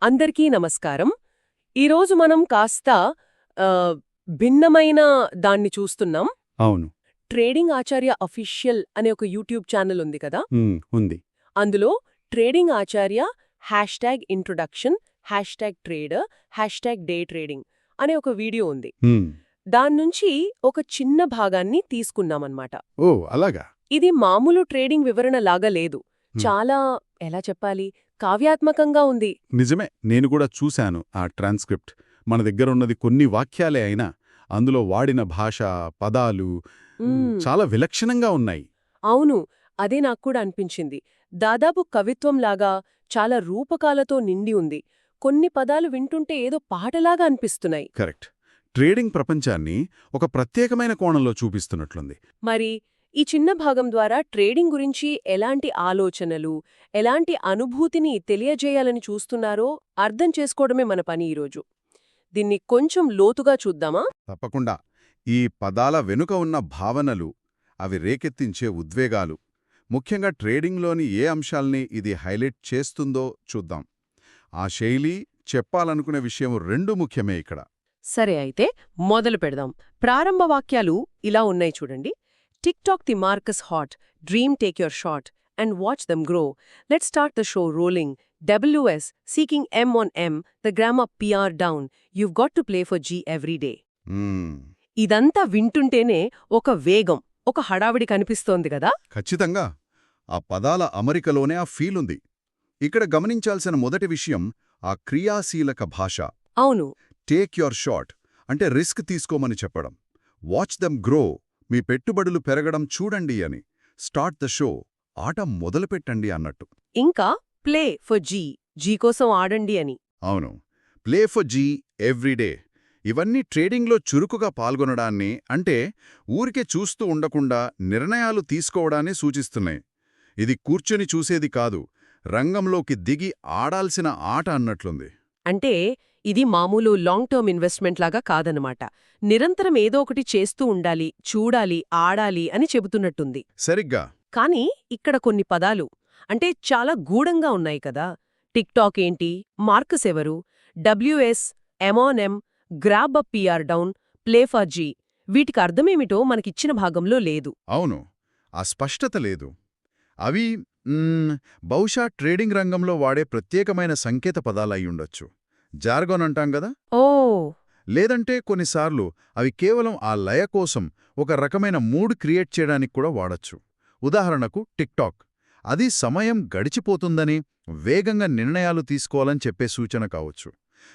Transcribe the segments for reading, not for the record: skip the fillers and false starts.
అందరికీ నమస్కారం. ఈరోజు మనం కాస్త భిన్నమైన దాన్ని చూస్తున్నాం. అవును. ట్రేడింగ్ ఆచార్య అఫీషియల్ అనే ఒక యూట్యూబ్ ఛానల్ ఉంది కదా. ఉంది. అందులో ట్రేడింగ్ ఆచార్య #ఇంట్రొడక్షన్ #ట్రేడర్ #డే ట్రేడింగ్ అనే ఒక వీడియో ఉంది. దాన్నుంచి ఒక చిన్న భాగాన్ని తీసుకున్నామన్నమాట. ఓ అలాగా. ఇది మామూలు ట్రేడింగ్ వివరణ లాగా లేదు. చాలా ఎలా చెప్పాలి, కావ్యాత్మకంగా ఉంది. నిజమే, నేను కూడా చూశాను ఆ ట్రాన్స్క్రిప్ట్. మన దగ్గరున్నది కొన్ని వాక్యాలే అయినా అందులో వాడిన భాష, పదాలు చాలా విలక్షణంగా ఉన్నాయి. అవును, అదే నాక్కూడా అనిపించింది. దాదాపు కవిత్వంలాగా చాలా రూపకాలతో నిండి ఉంది. కొన్ని పదాలు వింటుంటే ఏదో పాటలాగా అనిపిస్తున్నాయి. కరెక్ట్. ట్రేడింగ్ ప్రపంచాన్ని ఒక ప్రత్యేకమైన కోణంలో చూపిస్తున్నట్లుంది. మరి ఈ చిన్న భాగం ద్వారా ట్రేడింగ్ గురించి ఎలాంటి ఆలోచనలు, ఎలాంటి అనుభూతిని తెలియజేయాలని చూస్తున్నారో అర్థం చేసుకోవడమే మన పని ఈరోజు. దీన్ని కొంచెం లోతుగా చూద్దామా? తప్పకుండా. ఈ పదాల వెనుక ఉన్న భావనలు, అవి రేకెత్తించే ఉద్వేగాలు, ముఖ్యంగా ట్రేడింగ్లోని ఏ అంశాల్ని ఇది హైలైట్ చేస్తుందో చూద్దాం. ఆ శైలి, చెప్పాలనుకునే విషయం రెండూ ముఖ్యమే ఇక్కడ. సరే, అయితే మొదలు పెడదాం. ప్రారంభ వాక్యాలు ఇలా ఉన్నాయి చూడండి. TikTok the Marcus hot, dream take your shot, and watch them grow. Let's start the show rolling. WS, seeking M on M, the gram up PR down. You've got to play for G every day. ఇదంతా వింటుంటేనే ఒక వేగం, ఒక హడావిడి కనిపిస్తోంది కదా. ఖచ్చితంగా. ఆ పదాల అమరికలోనే ఆ ఫీలుంది. ఇక్కడ గమనించాల్సిన మొదటి విషయం ఆ క్రియాశీలక భాష. అవును. టేక్ యోర్ షాట్ అంటే రిస్క్ తీసుకోమని చెప్పడం. వాచ్ దెమ్ గ్రో, మీ పెట్టుబడులు పెరగడం చూడండి అని. స్టార్ట్ ద షో, ఆట మొదలుపెట్టండి అన్నట్టు. ఇంకా ప్లే ఫర్ జీ కోసం ఆడండి అని. అవును, ప్లే ఫర్ జీ ఎవ్రీడే. ఇవన్నీ ట్రేడింగ్లో చురుకుగా పాల్గొనడాన్ని, అంటే ఊరికే చూస్తూ ఉండకుండా నిర్ణయాలు తీసుకోవడాన్ని సూచిస్తున్నాయి. ఇది కూర్చొని చూసేది కాదు, రంగంలోకి దిగి ఆడాల్సిన ఆట అన్నట్లుంది. అంటే ఇది మామూలు లాంగ్ టర్మ్ ఇన్వెస్ట్మెంట్ లాగా కాదనమాట. నిరంతరం ఏదో ఒకటి చేస్తూ ఉండాలి, చూడాలి, ఆడాలి అని చెబుతున్నట్టుంది. సరిగ్గా. కానీ ఇక్కడ కొన్ని పదాలు అంటే చాలా గూఢంగా ఉన్నాయి కదా. టిక్టాక్ ఏంటి, మార్కస్ ఎవరు, WS, M grab up PR down, play for G, వీటికి అర్థమేమిటో మనకిచ్చిన భాగంలో లేదు. అవును, ఆ స్పష్టత లేదు. అవి బహుశా ట్రేడింగ్ రంగంలో వాడే ప్రత్యేకమైన సంకేత పదాలయ్యుండొచ్చు. జార్గోన్ అంటాం గదా. ఓ. లేదంటే కొన్నిసార్లు అవి కేవలం ఆ లయ కోసం ఒక రకమైన మూడ్ క్రియేట్ చేయడానికి కూడా వాడచ్చు. ఉదాహరణకు టిక్టాక్, అది సమయం గడిచిపోతుందని, వేగంగా నిర్ణయాలు తీసుకోవాలని చెప్పే సూచన కావచ్చు.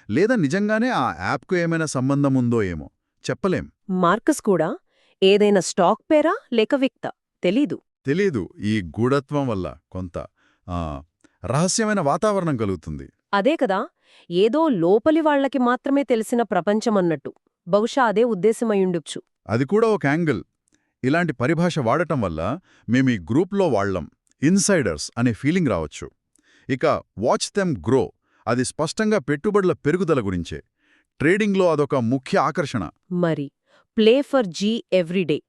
లేదా నిజంగానే ఆ యాప్కు ఏమైనా సంబంధముందో ఏమో చెప్పలేం. మార్కస్ కూడా ఏదైనా స్టాక్ పేరా లేక వ్యక్త తెలీదు. ఈ గూఢత్వం వల్ల కొంత రహస్యమైన వాతావరణం కలుగుతుంది. అదే కదా, ఏదో లోపలి వాళ్లకి మాత్రమే తెలిసిన ప్రపంచమన్నట్టు. బహుశా అదే ఉద్దేశమయ్యుండొచ్చు. అది కూడా ఒక యాంగిల్. ఇలాంటి పరిభాష వాడటం వల్ల మేమీ గ్రూప్లో వాళ్లం, ఇన్సైడర్స్ అనే ఫీలింగ్ రావచ్చు. ఇక వాచ్ దెమ్ గ్రో, అది స్పష్టంగా పెట్టుబడుల పెరుగుదల గురించే. ట్రేడింగ్లో అదొక ముఖ్య ఆకర్షణ. మరి ప్లే ఫర్ జీ ఎవ్రీడే,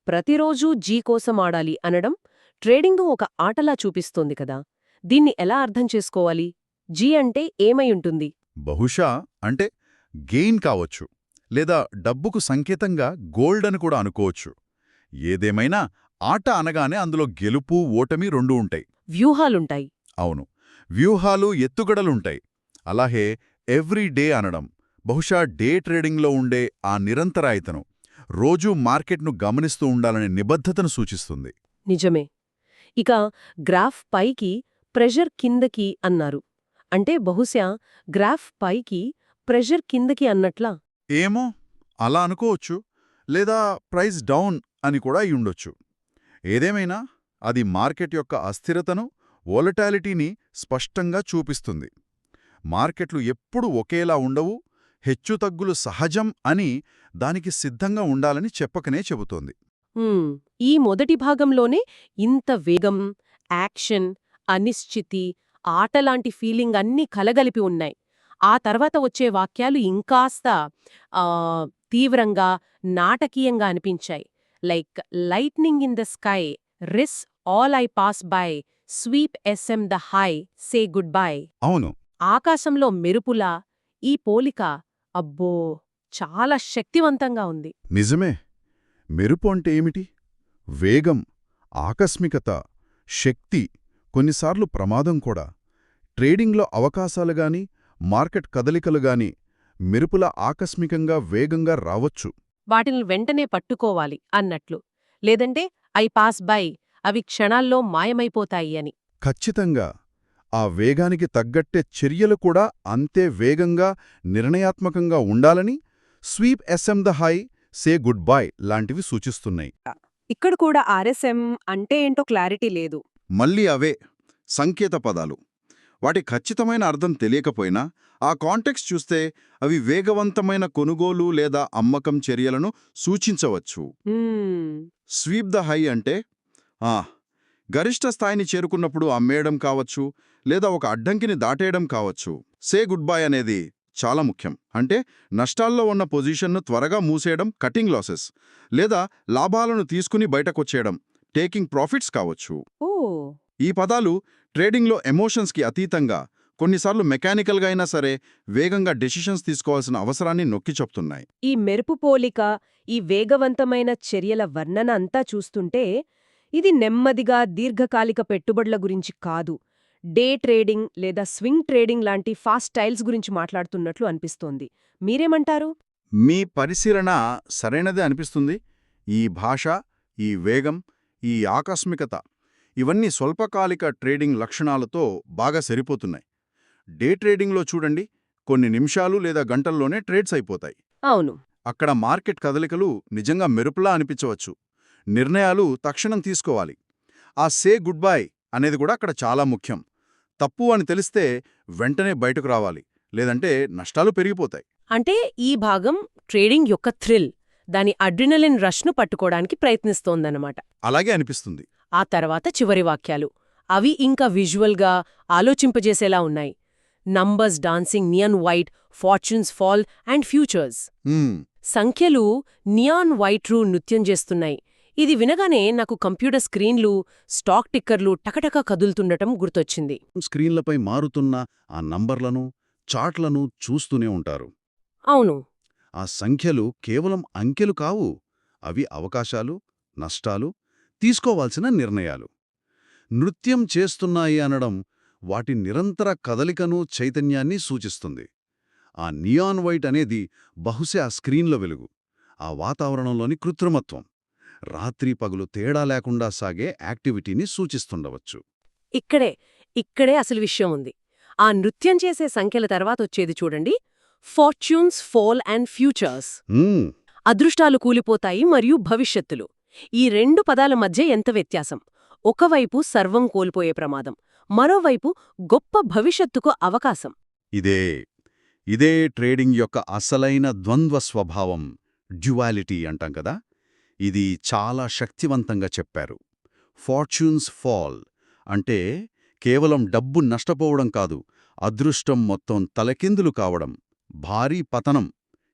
ప్రతిరోజూ జీ కోసం ఆడాలి అనడం ట్రేడింగ్ను ఒక ఆటలా చూపిస్తోంది కదా. దీన్ని ఎలా అర్థం చేసుకోవాలి? జీ అంటే ఏమై ఉంటుంది? బహుశా అంటే గెయిన్ కావచ్చు, లేదా డబ్బుకు సంకేతంగా గోల్డ్ అని కూడా అనుకోవచ్చు. ఏదేమైనా ఆట అనగానే అందులో గెలుపు, ఓటమి రెండూ ఉంటాయి. వ్యూహాలుంటాయి. అవును, వ్యూహాలు, ఎత్తుగడలుంటాయి. అలాగే ఎవ్రీ డే అనడం బహుశా డే ట్రేడింగ్లో ఉండే ఆ నిరంతరాయతను, రోజూ మార్కెట్ను గమనిస్తూ ఉండాలనే నిబద్ధతను సూచిస్తుంది. నిజమే. ఇక గ్రాఫ్ పైకి, ప్రెషర్ కిందకి అన్నారు. అంటే బహుశా గ్రాఫ్ పైకి, ప్రెషర్ కిందకి అన్నట్లా? ఏమో, అలా అనుకోవచ్చు. లేదా ప్రైస్ డౌన్ అని కూడా అయ్యుండొచ్చు. ఏదేమైనా అది మార్కెట్ యొక్క అస్థిరతను, వోలటాలిటీని స్పష్టంగా చూపిస్తుంది. మార్కెట్లు ఎప్పుడూ ఒకేలా ఉండవు, హెచ్చుతగ్గులు సహజం అని దానికి సిద్ధంగా ఉండాలని చెప్పకనే చెబుతోంది. ఈ మొదటి భాగంలోనే ఇంత వేగం, యాక్షన్, అనిశ్చితి, ఆటలాంటి ఫీలింగ్ అన్నీ కలగలిపి ఉన్నాయి. ఆ తర్వాత వచ్చే వాక్యాలు ఇంకాస్త తీవ్రంగా, నాటకీయంగా అనిపించాయి. Like lightning in the sky, rise all I pass by, sweep SM the high, say good bye. అవును, ఆకాశంలో మెరుపులా ఈ పోలిక అబ్బో చాలా శక్తివంతంగా ఉంది. నిజమే. మెరుపు అంటే ఏమిటి? వేగం, ఆకస్మికత, శక్తి, కొన్నిసార్లు ప్రమాదం కూడా. ట్రేడింగ్లో అవకాశాలుగాని, మార్కెట్ కదలికలుగాని మెరుపులా ఆకస్మికంగా వేగంగా రావచ్చు. వాటిని వెంటనే పట్టుకోవాలి అన్నట్లు. లేదంటే ఐ పాస్ బై, అవి క్షణాల్లో మాయమైపోతాయి అని. ఖచ్చితంగా. ఆ వేగానికి తగ్గట్టే చర్యలు కూడా అంతే వేగంగా, నిర్ణయాత్మకంగా ఉండాలని sweep SM the high, say good bye లాంటివి సూచిస్తున్నాయి. ఇక్కడ కూడా ఆర్ఎస్ఎం అంటే ఏంటో క్లారిటీ లేదు. మళ్ళీ అవే సంకేత పదాలు. వాటి ఖచ్చితమైన అర్థం తెలియకపోయినా ఆ కాంటెక్స్ట్ చూస్తే అవి వేగవంతమైన కొనుగోలు లేదా అమ్మకం చర్యలను సూచించవచ్చు. స్వీప్ ద హై అంటే గరిష్ట స్థాయిని చేరుకున్నప్పుడు అమ్మేయడం కావచ్చు, లేదా ఒక అడ్డంకిని దాటేయడం కావచ్చు. సే గుడ్ బై అనేది చాలా ముఖ్యం. అంటే నష్టాల్లో ఉన్న పొజిషన్ను త్వరగా మూసేయడం, కటింగ్ లాసెస్, లేదా లాభాలను తీసుకుని బయటకొచ్చేయడం, టేకింగ్ ప్రాఫిట్స్ కావచ్చు. ఓ ఈ పదాలు ట్రేడింగ్లో ఎమోషన్స్కి అతీతంగా, కొన్నిసార్లు మెకానికల్గా అయినా సరే వేగంగా డెసిషన్స్ తీసుకోవాల్సిన అవసరాన్ని నొక్కి చెప్తున్నాయి. ఈ మెరుపు పోలిక, ఈ వేగవంతమైన చర్యల వర్ణన అంతా చూస్తుంటే ఇది నెమ్మదిగా దీర్ఘకాలిక పెట్టుబడుల గురించి కాదు, డే ట్రేడింగ్ లేదా స్వింగ్ ట్రేడింగ్ లాంటి ఫాస్ట్ స్టైల్స్ గురించి మాట్లాడుతున్నట్లు అనిపిస్తోంది. మీరేమంటారు? మీ పరిశీలన సరైనదే అనిపిస్తుంది. ఈ భాష, ఈ వేగం, ఈ ఆకస్మికత ఇవన్నీ స్వల్పకాలిక ట్రేడింగ్ లక్షణాలతో బాగా సరిపోతున్నాయి. డే ట్రేడింగ్లో చూడండి, కొన్ని నిమిషాలు లేదా గంటల్లోనే ట్రేడ్స్ అయిపోతాయి. అవును. అక్కడ మార్కెట్ కదలికలు నిజంగా మెరుపులా అనిపించవచ్చు. నిర్ణయాలు తక్షణం తీసుకోవాలి. ఆ సే గుడ్ బై అనేది కూడా అక్కడ చాలా ముఖ్యం. తప్పు అని తెలిస్తే వెంటనే బయటకు రావాలి, లేదంటే నష్టాలు పెరిగిపోతాయి. అంటే ఈ భాగం ట్రేడింగ్ యొక్క థ్రిల్, దాని అడ్రినలిన్ రష్ను పట్టుకోవడానికి ప్రయత్నిస్తోందన్నమాట. అలాగే అనిపిస్తుంది. ఆ తర్వాత చివరి వాక్యాలు, అవి ఇంకా విజువల్గా ఆలోచింపజేసేలా ఉన్నాయి. Numbers dancing neon white, fortunes fall and futures. సంఖ్యలు నియాన్ వైట్ రూ నృత్యం చేస్తున్నాయి. ఇది వినగానే నాకు కంప్యూటర్ స్క్రీన్లు, స్టాక్ టిక్కర్లు టకటకా కదులుతుండటం గుర్తొచ్చింది. స్క్రీన్లపై మారుతున్న ఆ నంబర్లను, చార్ట్లను చూస్తూనే ఉంటారు. అవును. ఆ సంఖ్యలు కేవలం అంకెలు కావు, అవి అవకాశాలు, నష్టాలు, తీసుకోవాల్సిన నిర్ణయాలు. నృత్యం చేస్తున్నాయి అనడం వాటి నిరంతర కదలికను, చైతన్యాన్ని సూచిస్తుంది. ఆ నియాన్ వైట్ అనేది బహుశా ఆ స్క్రీన్ల వెలుగు, ఆ వాతావరణంలోని కృత్రిమత్వం, రాత్రి పగులు తేడా లేకుండా సాగే యాక్టివిటీని సూచిస్తుండవచ్చు. ఇక్కడే అసలు విషయం ఉంది. ఆ నృత్యం చేసే సంఖ్యల తర్వాతొచ్చేది చూడండి, ఫార్చ్యూన్స్ ఫాల్ అండ్ ఫ్యూచర్స్. అదృష్టాలు కూలిపోతాయి మరియు భవిష్యత్తులు. ఈ రెండు పదాల మధ్య ఎంత వ్యత్యాసం! ఒకవైపు సర్వం కోల్పోయే ప్రమాదం, మరోవైపు గొప్ప భవిష్యత్తుకు అవకాశం. ఇదే ట్రేడింగ్ యొక్క అసలైన ద్వంద్వ స్వభావం, డ్యువాలిటీ అంటాం కదా. ఇది చాలా శక్తివంతంగా చెప్పారు. ఫార్చ్యూన్స్ ఫాల్ అంటే కేవలం డబ్బు నష్టపోవడం కాదు, అదృష్టం మొత్తం తలకిందులు కావడం, భారీ పతనం.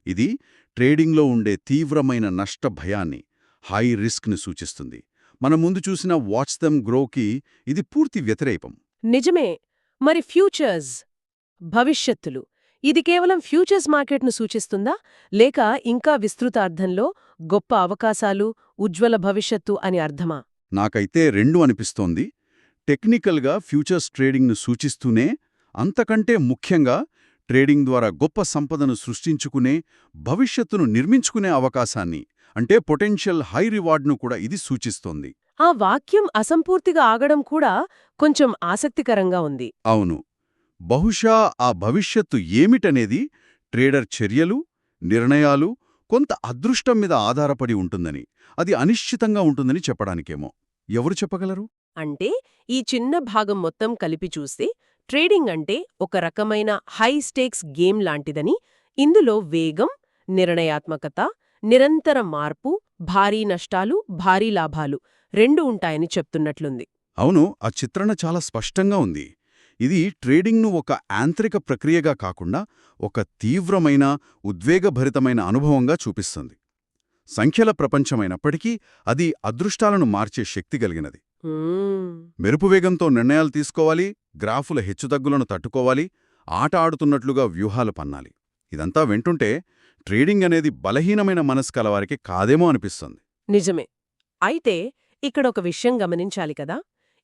ఇది ట్రేడింగ్లో ఉండే తీవ్రమైన నష్ట భయాన్ని, హై రిస్క్ని సూచిస్తుంది. మనం ముందు చూసిన వాచ్ దెమ్ గ్రోకి ఇది పూర్తి వ్యతిరేకం. నిజమే. మరి ఫ్యూచర్స్, భవిష్యత్తులు, ఇది కేవలం ఫ్యూచర్స్ మార్కెట్ను సూచిస్తుందా, లేక ఇంకా విస్తృత అర్థంలో గొప్ప అవకాశాలు, ఉజ్వల భవిష్యత్తు అని అర్థమా? నాకైతే రెండు అనిపిస్తోంది. టెక్నికల్గా ఫ్యూచర్స్ ట్రేడింగ్ను సూచిస్తూనే, అంతకంటే ముఖ్యంగా ట్రేడింగ్ ద్వారా గొప్ప సంపదను సృష్టించుకునే, భవిష్యత్తును నిర్మించుకునే అవకాశాన్ని, అంటే పొటెన్షియల్ హై రివార్డ్ను కూడా ఇది సూచిస్తోంది. ఆ వాక్యం అసంపూర్తిగా ఆగడం కూడా కొంచెం ఆసక్తికరంగా ఉంది. అవును. బహుశా ఆ భవిష్యత్తు ఏమిటనేది ట్రేడర్ చర్యలు, నిర్ణయాలు, కొంత అదృష్టం మీద ఆధారపడి ఉంటుందని, అది అనిశ్చితంగా ఉంటుందని చెప్పడానికేమో. ఎవరు చెప్పగలరు? అంటే ఈ చిన్న భాగం మొత్తం కలిపి చూస్తే ట్రేడింగ్ అంటే ఒక రకమైన హై స్టేక్స్ గేమ్ లాంటిదని, ఇందులో వేగం, నిర్ణయాత్మకత, నిరంతర మార్పు, భారీ నష్టాలు, భారీ లాభాలు రెండు ఉంటాయని చెప్తున్నట్లుంది. అవును, ఆ చిత్రణ చాలా స్పష్టంగా ఉంది. ఇది ట్రేడింగ్ను ఒక యాంత్రిక ప్రక్రియగా కాకుండా ఒక తీవ్రమైన, ఉద్వేగభరితమైన అనుభవంగా చూపిస్తుంది. సంఖ్యల ప్రపంచమైనప్పటికీ అది అదృష్టాలను మార్చే శక్తి కలిగినది. మెరుపు వేగంతో నిర్ణయాలు తీసుకోవాలి, గ్రాఫుల హెచ్చుతగ్గులను తట్టుకోవాలి, ఆట ఆడుతున్నట్లుగా వ్యూహాలు పన్నాలి. ఇదంతా వింటుంటే ట్రేడింగ్ అనేది బలహీనమైన మనసు కలవారికి కాదేమో అనిపిస్తుంది. నిజమే. అయితే ఇక్కడ ఒక విషయం గమనించాలి కదా,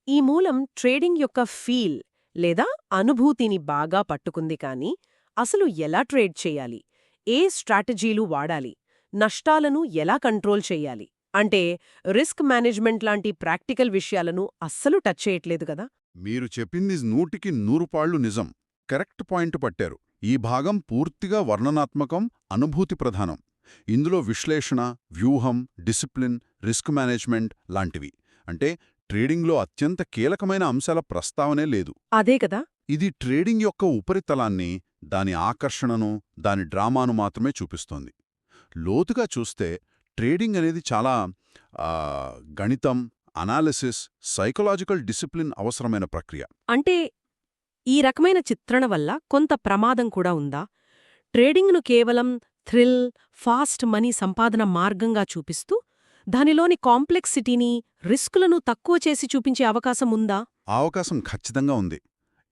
ఈ మూలం ట్రేడింగ్ యొక్క ఫీల్ లేదా అనుభూతిని బాగా పట్టుకుంది కానీ అసలు ఎలా ట్రేడ్ చేయాలి, ఏ స్ట్రాటజీలు వాడాలి, నష్టాలను ఎలా కంట్రోల్ చెయ్యాలి అంటే రిస్క్ మేనేజ్మెంట్ లాంటి ప్రాక్టికల్ విషయాలను అస్సలు టచ్ చేయట్లేదు కదా. మీరు చెప్పింది 100కి 100 పాళ్ళు నిజం. కరెక్ట్ పాయింట్ పట్టారు. ఈ భాగం పూర్తిగా వర్ణనాత్మకం, అనుభూతి ప్రధానం. ఇందులో విశ్లేషణ, వ్యూహం, డిసిప్లిన్, రిస్క్ మేనేజ్మెంట్ లాంటివి అంటే ట్రేడింగ్లో అత్యంత కీలకమైన అంశాల ప్రస్తావనే లేదు. అదే కదా. ఇది ట్రేడింగ్ యొక్క ఉపరితలాన్ని, దాని ఆకర్షణను, దాని డ్రామాను మాత్రమే చూపిస్తోంది. లోతుగా చూస్తే ట్రేడింగ్ అనేది చాలా గణితం, అనాలిసిస్, సైకలాజికల్ డిసిప్లిన్ అవసరమైన ప్రక్రియ. అంటే ఈ రకమైన చిత్రణ వల్ల కొంత ప్రమాదం కూడా ఉందా? ట్రేడింగ్ను కేవలం థ్రిల్, ఫాస్ట్ మనీ సంపాదన మార్గంగా చూపిస్తూ దానిలోని కాంప్లెక్సిటీని, రిస్కులను తక్కువ చేసి చూపించే అవకాశం ఉందా? ఆ అవకాశం ఖచ్చితంగా ఉంది.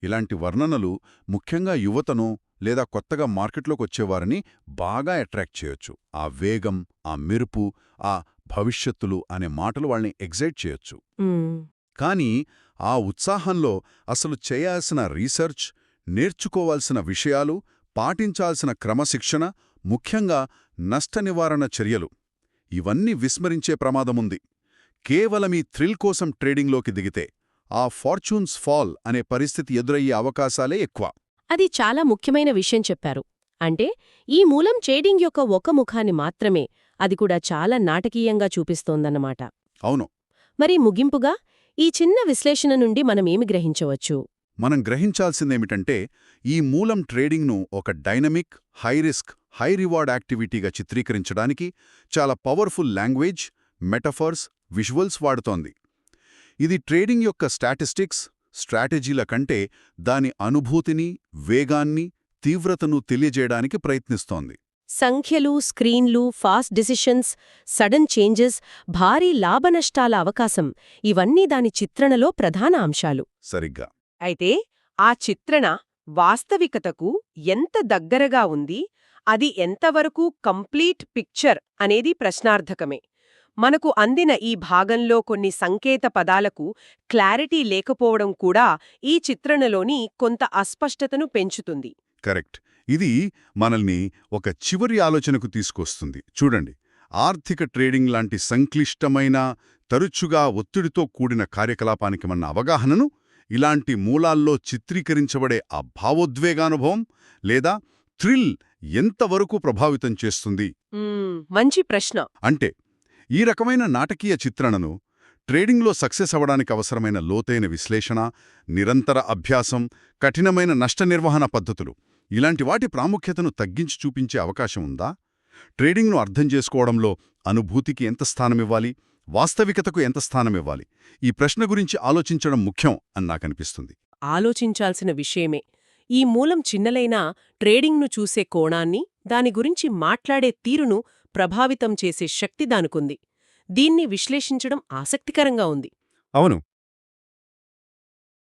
ఇలాంటి వర్ణనలు ముఖ్యంగా యువతను లేదా కొత్తగా మార్కెట్లోకొచ్చేవారిని బాగా అట్రాక్ట్ చేయొచ్చు. ఆ వేగం, ఆ మెరుపు, ఆ భవిష్యత్తులు అనే మాటలు వాళ్ళని ఎగ్జైట్ చేయొచ్చు. కానీ ఆ ఉత్సాహంలో అసలు చేయాల్సిన రీసెర్చ్, నేర్చుకోవాల్సిన విషయాలు, పాటించాల్సిన క్రమశిక్షణ, ముఖ్యంగా నష్ట నివారణ చర్యలు ఇవన్నీ విస్మరించే ప్రమాదముంది. కేవలమీ థ్రిల్ కోసం ట్రేడింగ్లోకి దిగితే ఆ ఫార్చ్యూన్స్ ఫాల్ అనే పరిస్థితి ఎదురయ్యే అవకాశాలే ఎక్కువ. అది చాలా ముఖ్యమైన విషయం చెప్పారు. అంటే ఈ మూలం ట్రేడింగ్ యొక్క ఒక ముఖాన్ని మాత్రమే, అది కూడా చాలా నాటకీయంగా చూపిస్తోందన్నమాట. అవును. మరి ముగింపుగా ఈ చిన్న విశ్లేషణ నుండి మనమేమి గ్రహించవచ్చు? మనం గ్రహించాల్సిందేమిటంటే ఈ మూలం ట్రేడింగ్ను ఒక dynamic, high risk, high reward యాక్టివిటీగా చిత్రీకరించడానికి చాలా పవర్ఫుల్ లాంగ్వేజ్, మెటఫర్స్, విజువల్స్ వాడుతోంది. ఇది ట్రేడింగ్ యొక్క స్టాటిస్టిక్స్, స్ట్రాటజీల కంటే దాని అనుభూతిని, వేగాన్ని, తీవ్రతను తెలియజేయడానికి ప్రయత్నిస్తోంది. సంఖ్యలు, స్క్రీన్లు, ఫాస్ట్ డిసిషన్స్, సడన్ చేంజెస్, భారీ లాభనష్టాల అవకాశం ఇవన్నీ దాని చిత్రణలో ప్రధాన అంశాలు. సరిగ్గా. అయితే ఆ చిత్రణ వాస్తవికతకు ఎంత దగ్గరగా ఉంది, అది ఎంతవరకు కంప్లీట్ పిక్చర్ అనేది ప్రశ్నార్థకమే. మనకు అందిన ఈ భాగంలో కొన్ని సంకేత పదాలకు క్లారిటీ లేకపోవడం కూడా ఈ చిత్రణలోని కొంత అస్పష్టతను పెంచుతుంది. కరెక్ట్. ఇది మనల్ని ఒక చివరి ఆలోచనకు తీసుకొస్తుంది. చూడండి, ఆర్థిక ట్రేడింగ్ లాంటి సంక్లిష్టమైన, తరచుగా ఒత్తిడితో కూడిన కార్యకలాపానికి మన అవగాహనను ఇలాంటి మూలాల్లో చిత్రీకరించబడే ఆ భావోద్వేగానుభవం లేదా థ్రిల్ ఎంతవరకు ప్రభావితం చేస్తుంది? మంచి ప్రశ్న. అంటే ఈ రకమైన నాటకీయ చిత్రణను ట్రేడింగ్లో సక్సెస్ అవ్వడానికి అవసరమైన లోతైన విశ్లేషణ, నిరంతర అభ్యాసం, కఠినమైన నష్ట నిర్వహణ పద్ధతులు ఇలాంటి వాటి ప్రాముఖ్యతను తగ్గించి చూపించే అవకాశం ఉందా? ట్రేడింగ్ను అర్థం చేసుకోవడంలో అనుభూతికి ఎంత స్థానమివ్వాలి, వాస్తవికతకు ఎంత స్థానమివ్వాలి? ఈ ప్రశ్న గురించి ఆలోచించడం ముఖ్యం అని నాకనిపిస్తుంది. ఆలోచించాల్సిన విషయమే. ఈ మూలం చిన్నలైనా ట్రేడింగ్ను చూసే కోణాన్ని, దాని గురించి మాట్లాడే తీరును ప్రభావితం చేసే శక్తి దానికుంది. దీన్ని విశ్లేషించడం ఆసక్తికరంగా ఉంది. అవును.